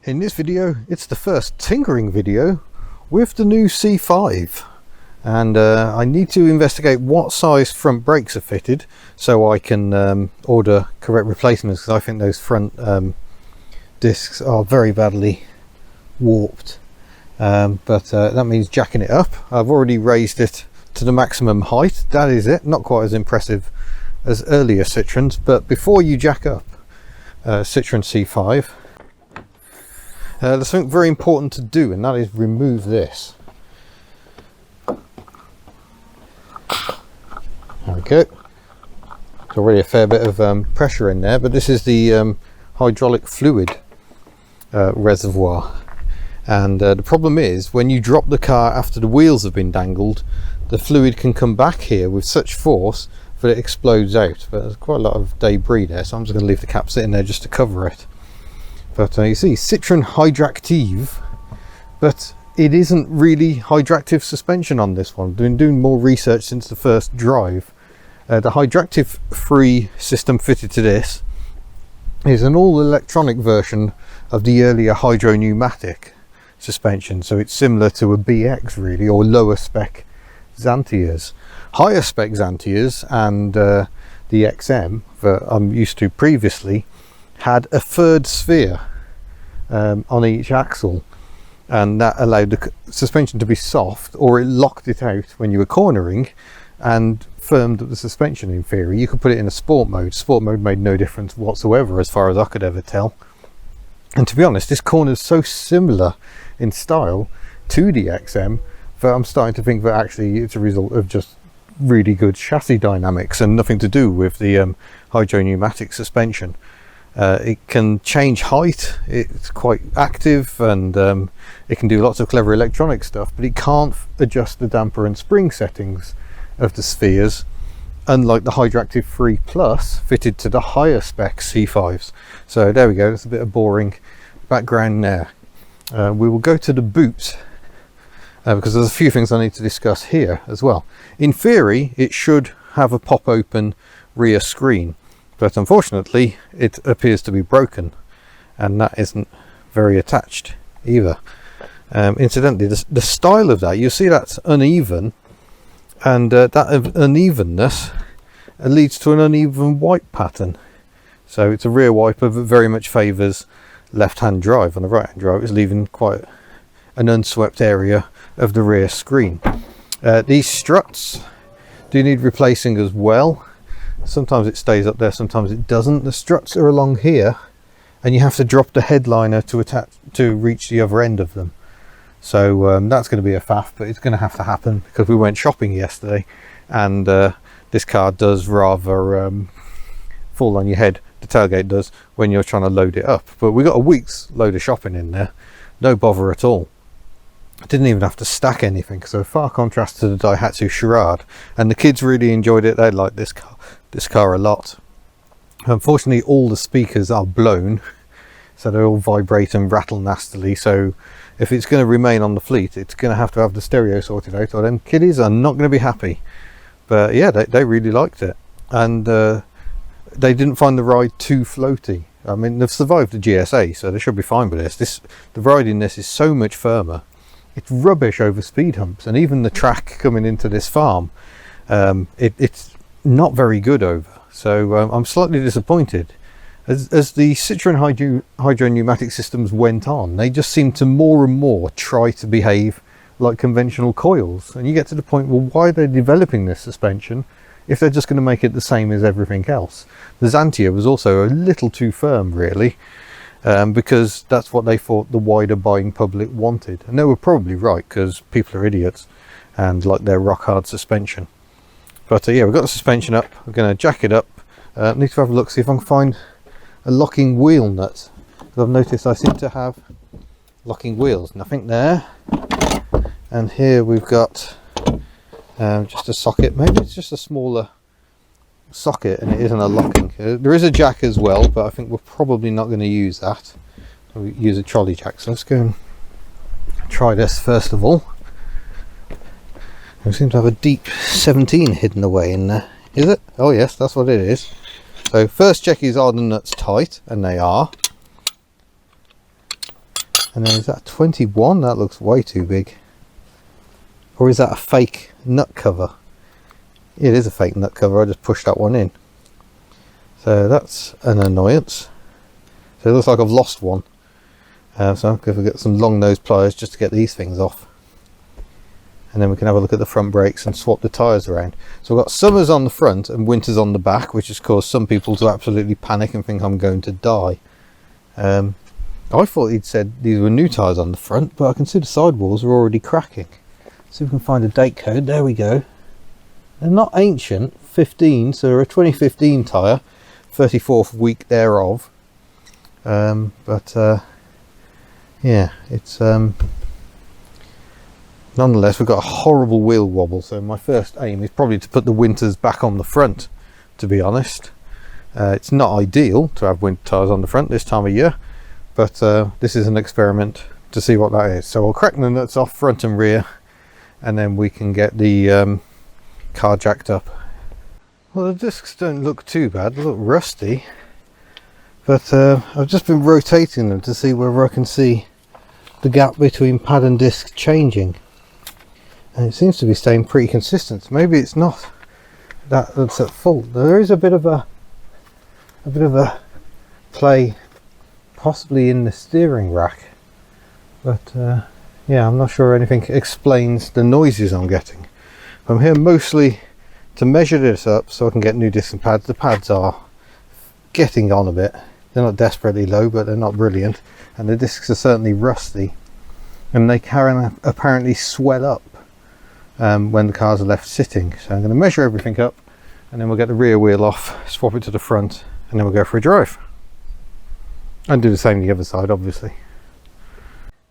In this video, it's the first tinkering video with the new C5, and I need to investigate what size front brakes are fitted so I can order correct replacements, because I think those front discs are very badly warped. But that means jacking it up. I've already raised it to the maximum height. That is it. Not quite as impressive as earlier Citroens, but before you jack up Citroen C5, there's something very important to do, and that is remove this. There we go. There's already a fair bit of pressure in there, but this is the hydraulic fluid reservoir. And the problem is, when you drop the car after the wheels have been dangled, the fluid can come back here with such force that it explodes out. But there's quite a lot of debris there, so I'm just going to leave the cap sitting there just to cover it. But you see Citroen Hydractive, but it isn't really Hydractive suspension on this one. I've been doing more research since the first drive. The Hydractive free system fitted to this is an all electronic version of the earlier hydro pneumatic suspension, so it's similar to a BX really, or lower spec Xantias. Higher spec Xantias and the XM that I'm used to previously had a third sphere on each axle, and that allowed the suspension to be soft, or it locked it out when you were cornering and firmed up the suspension. In theory you could put it in a sport mode. Sport mode made no difference whatsoever as far as I could ever tell. And to be honest, this corner is so similar in style to the XM that I'm starting to think that actually it's a result of just really good chassis dynamics and nothing to do with the hydro pneumatic suspension. It can change height, it's quite active, and it can do lots of clever electronic stuff, but it can't adjust the damper and spring settings of the spheres, unlike the Hydractive 3 Plus fitted to the higher spec C5s. So there we go, that's a bit of boring background there. We will go to the boot because there's a few things I need to discuss here as well. In theory it should have a pop open rear screen, but unfortunately it appears to be broken, and that isn't very attached either. Incidentally, the style of that, you'll see that's uneven, and that unevenness leads to an uneven wipe pattern. So it's a rear wiper that very much favours left hand drive. On the right hand drive it's leaving quite an unswept area of the rear screen. These struts do need replacing as well. Sometimes it stays up there, sometimes it doesn't. The struts are along here, and you have to drop the headliner to attach to reach the other end of them. So that's going to be a faff, but it's going to have to happen because we went shopping yesterday, and this car does rather fall on your head. The tailgate does when you're trying to load it up. But we got a week's load of shopping in there, no bother at all. I didn't even have to stack anything, so far contrast to the Daihatsu Charade, and the kids really enjoyed it. They liked this car a lot. Unfortunately all the speakers are blown, so they all vibrate and rattle nastily, so if it's going to remain on the fleet it's going to have the stereo sorted out, or them kiddies are not going to be happy. But yeah, they really liked it, and they didn't find the ride too floaty. I mean, they've survived the GSA, so they should be fine with this. The ride in this is so much firmer. It's rubbish over speed humps, and even the track coming into this farm, it's not very good over. So I'm slightly disappointed. As the Citroen hydro pneumatic systems went on, they just seemed to more and more try to behave like conventional coils, and you get to the point, well, why are they developing this suspension if they're just going to make it the same as everything else? The Xantia was also a little too firm really, because that's what they thought the wider buying public wanted, and they were probably right, because people are idiots and like their rock hard suspension. But yeah, we've got the suspension up. We're going to jack it up. Need to have a look, see if I can find a locking wheel nut, because I've noticed I seem to have locking wheels. Nothing there, and here we've got just a socket. Maybe it's just a smaller socket and it isn't a locking. There is a jack as well, but I think we're probably not going to use that. We'll use a trolley jack. So let's go and try this first of all. We seem to have a deep 17 hidden away in there. Is it? Oh yes, that's what it is. So first check is, are the nuts tight? And they are. And then is that 21? That looks way too big. Or is that a fake nut cover? It is a fake nut cover, I just pushed that one in. So that's an annoyance. So it looks like I've lost one. So I'm going to get some long nose pliers just to get these things off. And then we can have a look at the front brakes and swap the tyres around. So I've got summers on the front and winters on the back, which has caused some people to absolutely panic and think I'm going to die. I thought he'd said these were new tyres on the front, but I can see the sidewalls are already cracking. See if we can find a date code. There we go. They're not ancient, 15, so they're a 2015 tyre, 34th week thereof. Yeah, it's nonetheless, we've got a horrible wheel wobble, so my first aim is probably to put the winters back on the front, to be honest. It's not ideal to have winter tyres on the front this time of year, but this is an experiment to see what that is. So I'll crack the nuts off front and rear, and then we can get the car jacked up. Well, the discs don't look too bad, they look rusty, but I've just been rotating them to see whether I can see the gap between pad and disc changing, and it seems to be staying pretty consistent. Maybe it's not that's at fault. There is a bit of a play possibly in the steering rack, but yeah, I'm not sure anything explains the noises I'm getting. I'm here mostly to measure this up so I can get new discs and pads. The pads are getting on a bit. They're not desperately low, but they're not brilliant, and the discs are certainly rusty, and they can apparently swell up when the cars are left sitting. So I'm going to measure everything up, and then we'll get the rear wheel off, swap it to the front, and then we'll go for a drive and do the same the other side, obviously.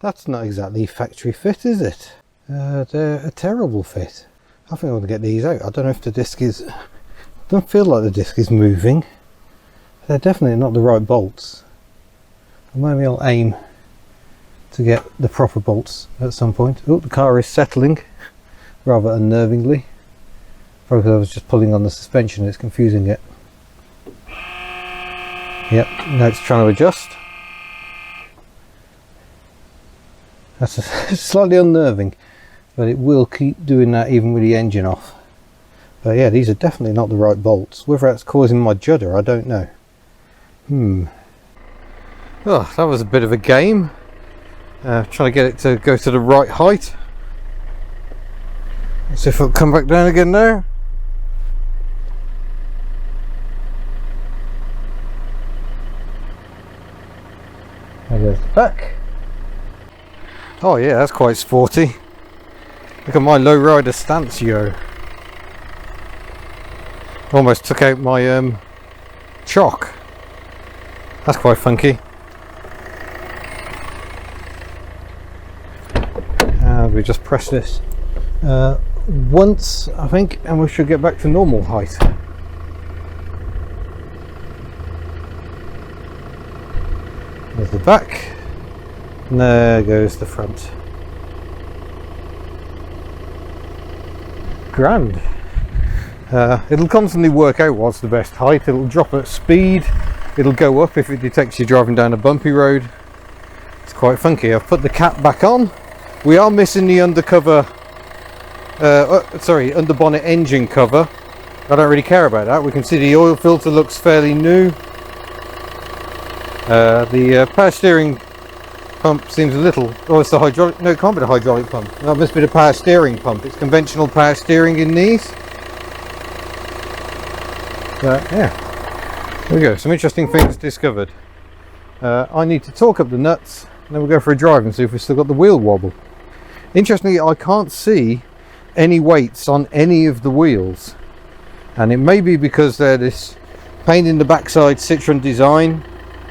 That's not exactly factory fit, is it? They're a terrible fit. I think I want to get these out. I don't know if the disc is, don't feel like the disc is moving. They're definitely not the right bolts. Maybe I'll aim to get the proper bolts at some point. Oh, the car is settling rather unnervingly. Probably because I was just pulling on the suspension, it's confusing it. Yep, now it's trying to adjust. That's slightly unnerving, but it will keep doing that even with the engine off. But yeah, these are definitely not the right bolts. Whether that's causing my judder, I don't know. Oh, that was a bit of a game. Trying to get it to go to the right height. Let's see if it'll come back down again now. There goes the back. Oh yeah, that's quite sporty. Look at my lowrider stance, yo. Almost took out my chock. That's quite funky. And we just press this once, I think, and we should get back to normal height. There's the back, and there goes the front. Grand. It'll constantly work out what's the best height. It'll drop at speed, it'll go up if it detects you driving down a bumpy road. It's quite funky. I've put the cap back on. We are missing the undercover under bonnet engine cover. I don't really care about that. We can see the oil filter looks fairly new. The power steering pump seems a little, oh, it's the hydraulic, no, it can't be the hydraulic pump. That must be the power steering pump. It's conventional power steering in these. Yeah, there we go, some interesting things discovered. I need to torque up the nuts, and then we'll go for a drive and see if we've still got the wheel wobble. Interestingly, I can't see any weights on any of the wheels, and it may be because they're this pain in the backside Citroen design,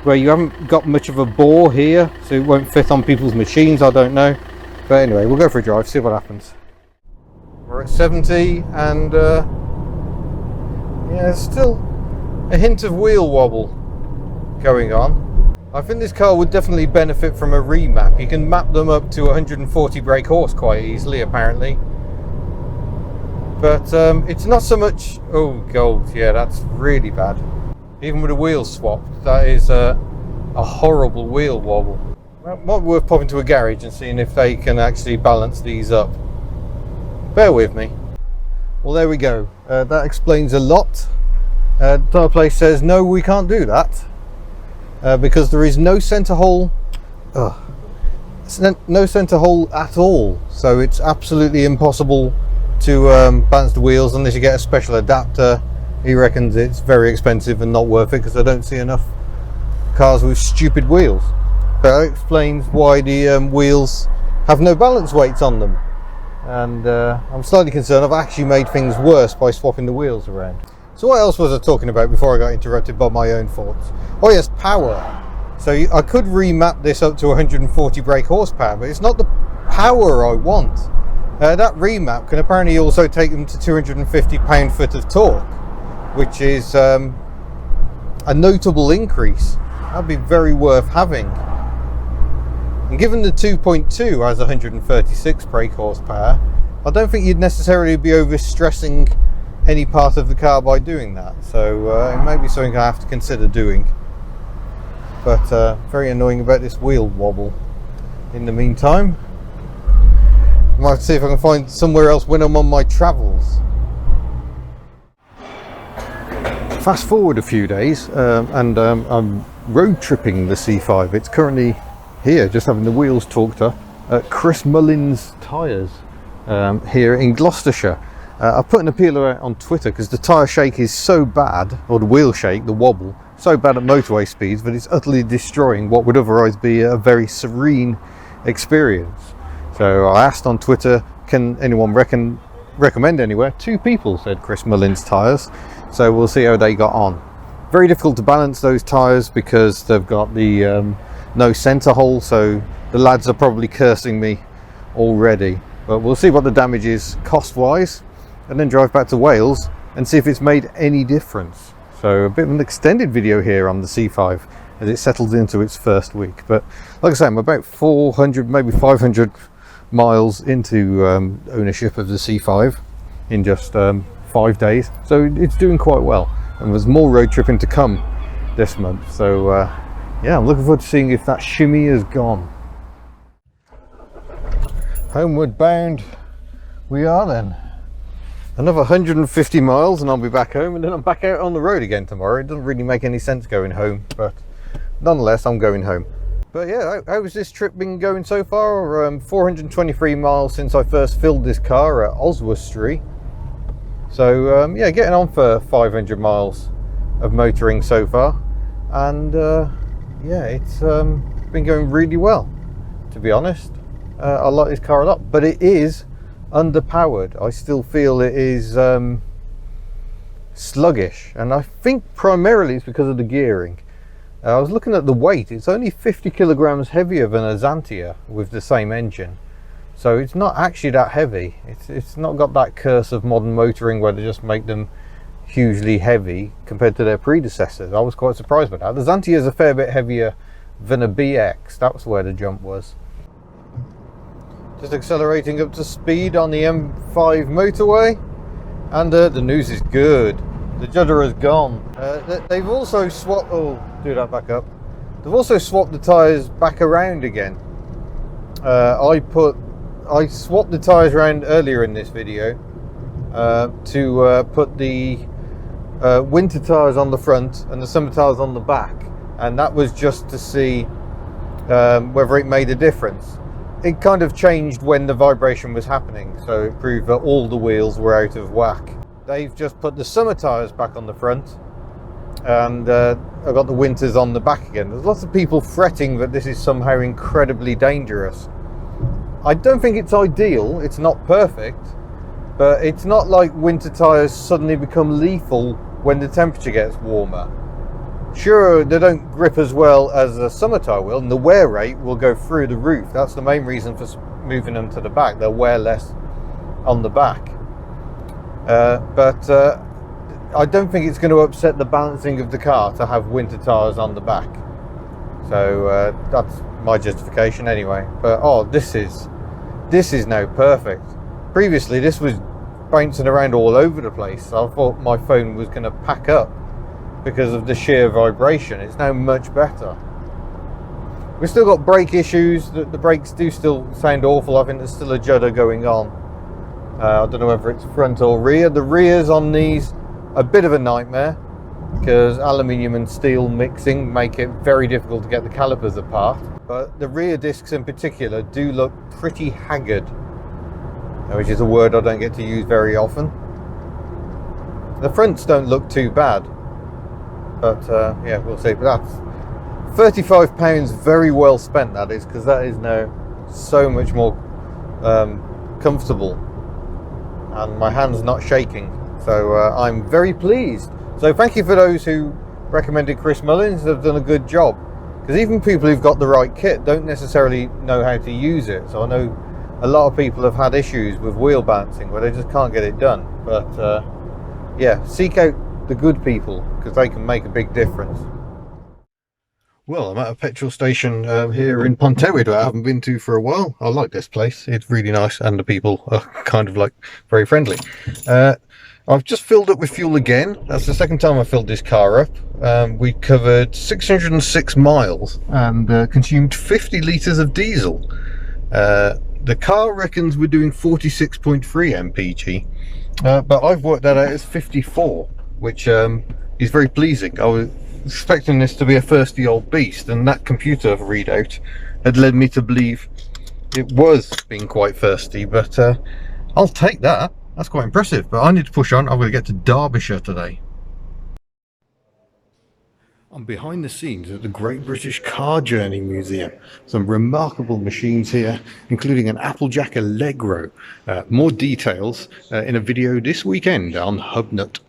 where you haven't got much of a bore here, so it won't fit on people's machines. I don't know, but anyway, we'll go for a drive, see what happens. We're at 70, and yeah, there's still a hint of wheel wobble going on. I think this car would definitely benefit from a remap. You can map them up to 140 brake horse quite easily, apparently, but it's not so much. Oh god, yeah, that's really bad. Even with a wheel swap, that is a horrible wheel wobble. might be worth popping to a garage and seeing if they can actually balance these up. Bear with me. Well, there we go. That explains a lot. The tyre place says no, we can't do that because there is no centre hole. No centre hole at all, so it's absolutely impossible to balance the wheels unless you get a special adapter. He reckons it's very expensive and not worth it because I don't see enough cars with stupid wheels. But that explains why the wheels have no balance weights on them, and I'm slightly concerned I've actually made things worse by swapping the wheels around. So what else was I talking about before I got interrupted by my own thoughts? Oh yes, power. So I could remap this up to 140 brake horsepower, but it's not the power I want. That remap can apparently also take them to 250 pound-foot of torque, which is a notable increase. That'd be very worth having. And given the 2.2 has 136 brake horsepower, I don't think you'd necessarily be overstressing any part of the car by doing that. So it may be something I have to consider doing. But very annoying about this wheel wobble. In the meantime, I might see if I can find somewhere else when I'm on my travels. Fast forward a few days, and I'm road tripping the C5. It's currently here, just having the wheels torqued up at Chris Mullin's Tyres here in Gloucestershire. I put an appeal out on Twitter because the tyre shake is so bad, or the wheel shake, the wobble, so bad at motorway speeds that it's utterly destroying what would otherwise be a very serene experience. So I asked on Twitter, can anyone recommend anywhere? 2 people said Chris Mullin's Tyres, so we'll see how they got on. Very difficult to balance those tyres because they've got the no centre hole, so the lads are probably cursing me already. But we'll see what the damage is cost-wise, and then drive back to Wales and see if it's made any difference. So a bit of an extended video here on the C5 as it settles into its first week. But like I say, I'm about 400, maybe 500 miles into ownership of the C5 in just 5 days. So it's doing quite well. And there's more road tripping to come this month. So yeah, I'm looking forward to seeing if that shimmy is gone. Homeward bound we are then. Another 150 miles and I'll be back home, and then I'm back out on the road again tomorrow. It doesn't really make any sense going home, but nonetheless I'm going home. But yeah, how's this trip been going so far? 423 miles since I first filled this car at Oswestry. So yeah, getting on for 500 miles of motoring so far, and yeah, it's been going really well, to be honest. I like this car a lot, but it is underpowered. I still feel it is sluggish, and I think primarily it's because of the gearing. I was looking at the weight. It's only 50 kilograms heavier than a Xantia with the same engine, so it's not actually that heavy. It's not got that curse of modern motoring where they just make them hugely heavy compared to their predecessors. I was quite surprised by that. The Xantia is a fair bit heavier than a BX. That was where the jump was. Just accelerating up to speed on the M5 motorway, and the news is good. The judder has gone. They've also swapped. Oh, do that back up. They've also swapped the tyres back around again. I swapped the tyres around earlier in this video to put the winter tyres on the front and the summer tyres on the back, and that was just to see whether it made a difference. It kind of changed when the vibration was happening, so it proved that all the wheels were out of whack. They've just put the summer tyres back on the front, and I've got the winters on the back again. There's lots of people fretting that this is somehow incredibly dangerous. I don't think it's ideal, it's not perfect, but it's not like winter tyres suddenly become lethal when the temperature gets warmer. Sure, they don't grip as well as a summer tyre will, and the wear rate will go through the roof. That's the main reason for moving them to the back. They'll wear less on the back. But I don't think it's going to upset the balancing of the car to have winter tyres on the back. So that's my justification anyway. But oh, this is now perfect. Previously, this was bouncing around all over the place. I thought my phone was going to pack up because of the sheer vibration. It's now much better. We've still got brake issues. The brakes do still sound awful. I think there's still a judder going on. I don't know whether it's front or rear. The rears on these, a bit of a nightmare, because aluminium and steel mixing make it very difficult to get the calipers apart. But the rear discs in particular do look pretty haggard, which is a word I don't get to use very often. The fronts don't look too bad, but yeah, we'll see. But that's £35 very well spent, that is, because that is now so much more comfortable, and my hand's not shaking, so I'm very pleased. So thank you for those who recommended Chris Mullins. They've done a good job, because even people who've got the right kit don't necessarily know how to use it. So I know a lot of people have had issues with wheel bouncing where they just can't get it done. But yeah, seek out the good people, because they can make a big difference. Well, I'm at a petrol station here in Pontevedra that I haven't been to for a while. I like this place. It's really nice, and the people are kind of like very friendly. I've just filled up with fuel again. That's the second time I filled this car up. We covered 606 miles and consumed 50 litres of diesel. The car reckons we're doing 46.3 mpg, but I've worked that out as 54, which is very pleasing. I was expecting this to be a thirsty old beast, and that computer readout had led me to believe it was being quite thirsty, but I'll take that. That's quite impressive, but I need to push on. I'm going to get to Derbyshire today. I'm behind the scenes at the Great British Car Journey Museum. Some remarkable machines here, including an Applejack Allegro. More details in a video this weekend on Hubnut.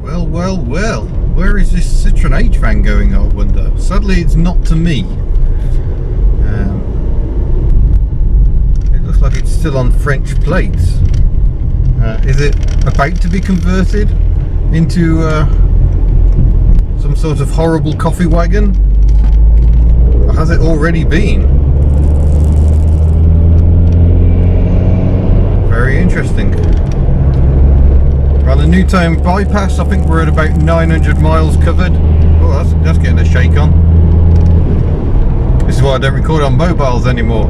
Well, well, well, where is this Citroen H van going, I wonder? Sadly, it's not to me. It looks like it's still on French plates. Is it about to be converted into some sort of horrible coffee wagon? Or has it already been? Very interesting. Around the Newtown bypass, I think we're at about 900 miles covered. Oh, that's getting a shake on. This is why I don't record on mobiles anymore.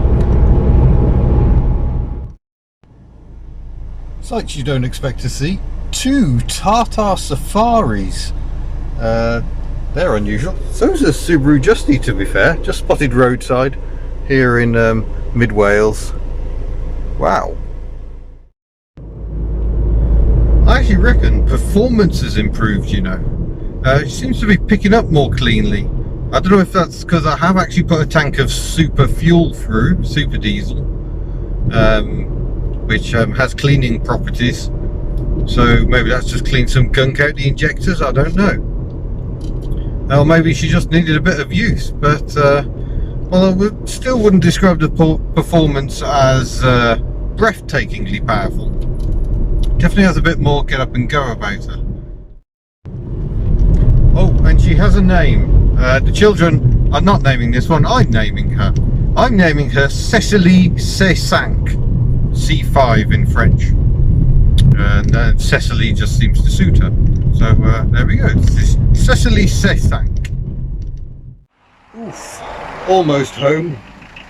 Sights you don't expect to see. 2 Tata Safaris. They're unusual. So is a Subaru Justy, to be fair. Just spotted roadside here in mid Wales. Wow. I actually reckon performance has improved, you know. It seems to be picking up more cleanly. I don't know if that's because I have actually put a tank of super fuel through, super diesel, which has cleaning properties. So maybe that's just cleaned some gunk out the injectors, I don't know. Or maybe she just needed a bit of use, but well, I still wouldn't describe the performance as breathtakingly powerful. Definitely has a bit more get up and go about her. Oh, and she has a name. The children are not naming this one, I'm naming her. I'm naming her Cecily C5, C5 in French. And Cecily just seems to suit her. So there we go, Cecily C5. Oof. Almost home.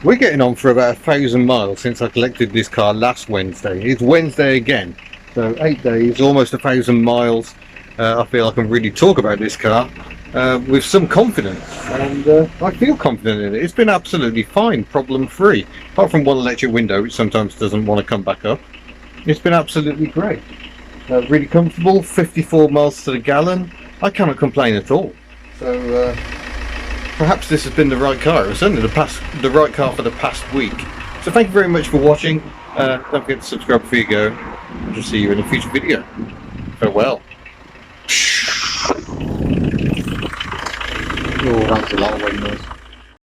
We're getting on for about 1,000 miles since I collected this car last Wednesday. It's Wednesday again. So 8 days, almost 1,000 miles. I feel I can really talk about this car with some confidence, and I feel confident in it. It's been absolutely fine, problem free, apart from one electric window which sometimes doesn't want to come back up. It's been absolutely great. Really comfortable, 54 miles to the gallon. I cannot complain at all. So perhaps this has been the right car. It's certainly the right car for the past week. So thank you very much for watching. Don't forget to subscribe before you go. I'll see you in a future video. Farewell. Oh, that's a lot of wind noise.